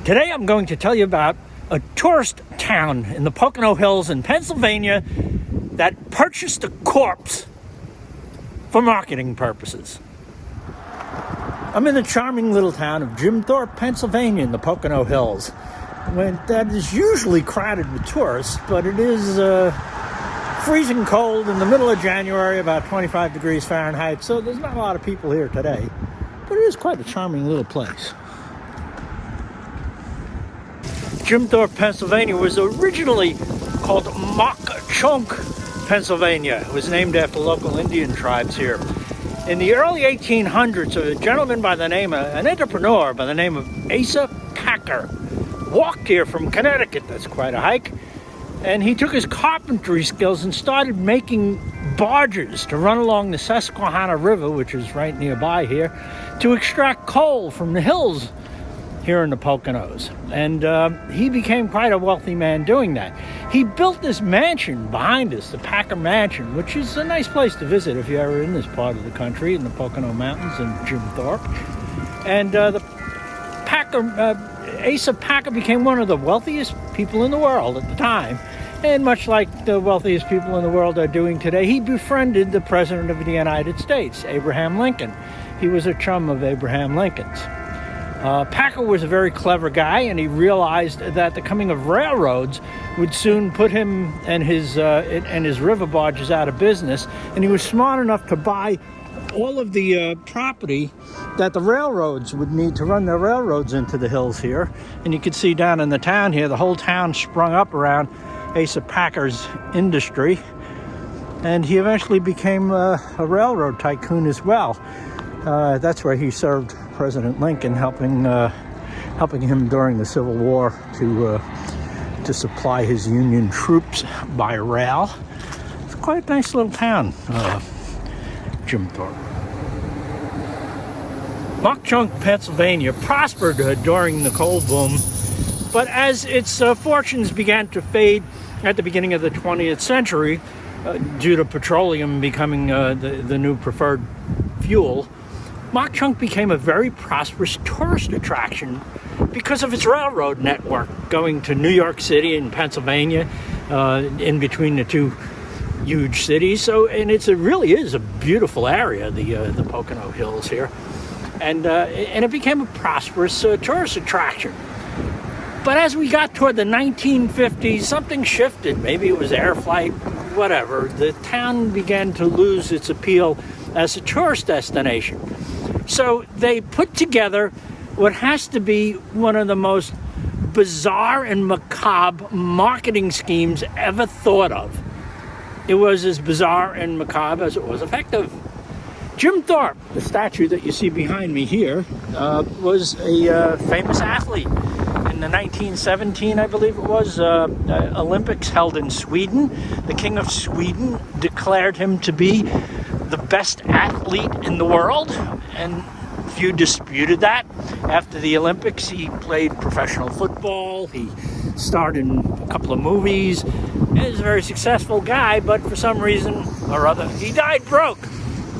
Today I'm going to tell you about a tourist town in the Pocono Hills in Pennsylvania that purchased a corpse for marketing purposes. I'm in the charming little town of Thorpe, Pennsylvania in the Pocono Hills. That is usually crowded with tourists, but it is freezing cold in the middle of January, about 25 degrees Fahrenheit, so there's not a lot of people here today. But it is quite a charming little place. Thorpe, Pennsylvania was originally called Mock Chunk, Pennsylvania. It was named after local Indian tribes here. In the early 1800s, a gentleman by the name of, an entrepreneur by the name of Asa Packer walked here from Connecticut. That's quite a hike. And he took his carpentry skills and started making barges to run along the Susquehanna River, which is right nearby here, to extract coal from the hills here in the Poconos. And he became quite a wealthy man doing that. He built this mansion behind us, the Packer Mansion, which is a nice place to visit if you're ever in this part of the country, in the Pocono Mountains in Thorpe. And the Asa Packer became one of the wealthiest people in the world at the time. And much like the wealthiest people in the world are doing today, he befriended the President of the United States, Abraham Lincoln. He was a chum of Abraham Lincoln's. Packer was a very clever guy, and he realized that the coming of railroads would soon put him and his river barges out of business, and he was smart enough to buy all of the property that the railroads would need to run their railroads into the hills here. And you can see down in the town here, the whole town sprung up around Asa Packer's industry, and he eventually became a railroad tycoon as well. That's where he served President Lincoln, helping him during the Civil War to supply his Union troops by rail. It's quite a nice little town, Thorpe. Mock Chunk, Pennsylvania prospered during the coal boom, but as its fortunes began to fade at the beginning of the 20th century, due to petroleum becoming the new preferred fuel, Mock Chunk became a very prosperous tourist attraction because of its railroad network going to New York City and Pennsylvania, in between the two huge cities. So, and it really is a beautiful area, the Pocono Hills here, and it became a prosperous tourist attraction. But as we got toward the 1950s, something shifted. Maybe it was air flight, whatever. The town began to lose its appeal as a tourist destination. So they put together what has to be one of the most bizarre and macabre marketing schemes ever thought of. It was as bizarre and macabre as it was effective. Thorpe, the statue that you see behind me here, was a famous athlete. In the 1917, I believe it was, Olympics held in Sweden. The King of Sweden declared him to be the best athlete in the world, and few disputed that. After the Olympics, he played professional football, he starred in a couple of movies. He was a very successful guy, but for some reason or other, he died broke.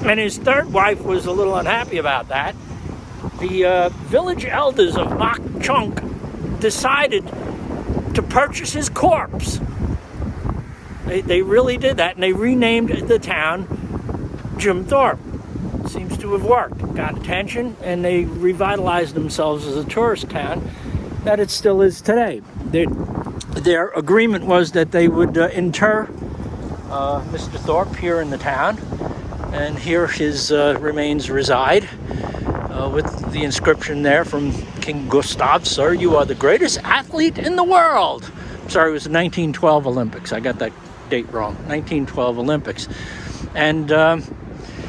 And his third wife was a little unhappy about that. The village elders of Mock Chunk decided to purchase his corpse. They really did that, and they renamed the town Thorpe. Seems to have worked. Got attention, and they revitalized themselves as a tourist town that it still is today. Their agreement was that they would inter Mr. Thorpe here in the town, and here his remains reside, with the inscription there from King Gustav, "Sir, you are the greatest athlete in the world." Sorry, it was the 1912 Olympics. I got that date wrong. 1912 Olympics. And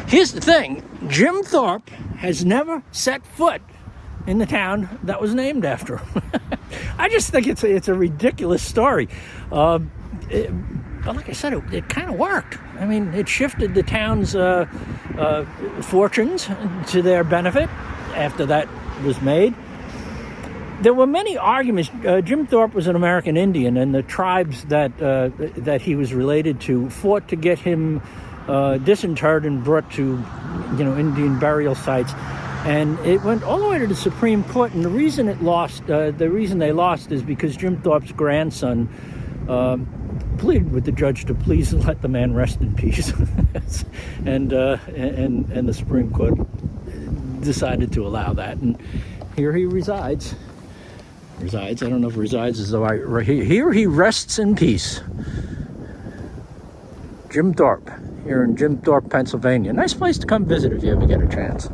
here's the thing. Thorpe has never set foot in the town that was named after him. I just think it's a ridiculous story. But like I said, it kind of worked. I mean, it shifted the town's fortunes to their benefit after that was made. There were many arguments. Thorpe was an American Indian, and the tribes that he was related to fought to get him disinterred and brought to, Indian burial sites. And it went all the way to the Supreme Court, and the reason it lost, the reason they lost is because Jim Thorpe's grandson pleaded with the judge to please let the man rest in peace. and the Supreme Court decided to allow that, and here he resides. I don't know if resides is the right. Here he rests in peace. Jim Thorpe, here in Jim Thorpe, Pennsylvania. Nice place to come visit if you ever get a chance.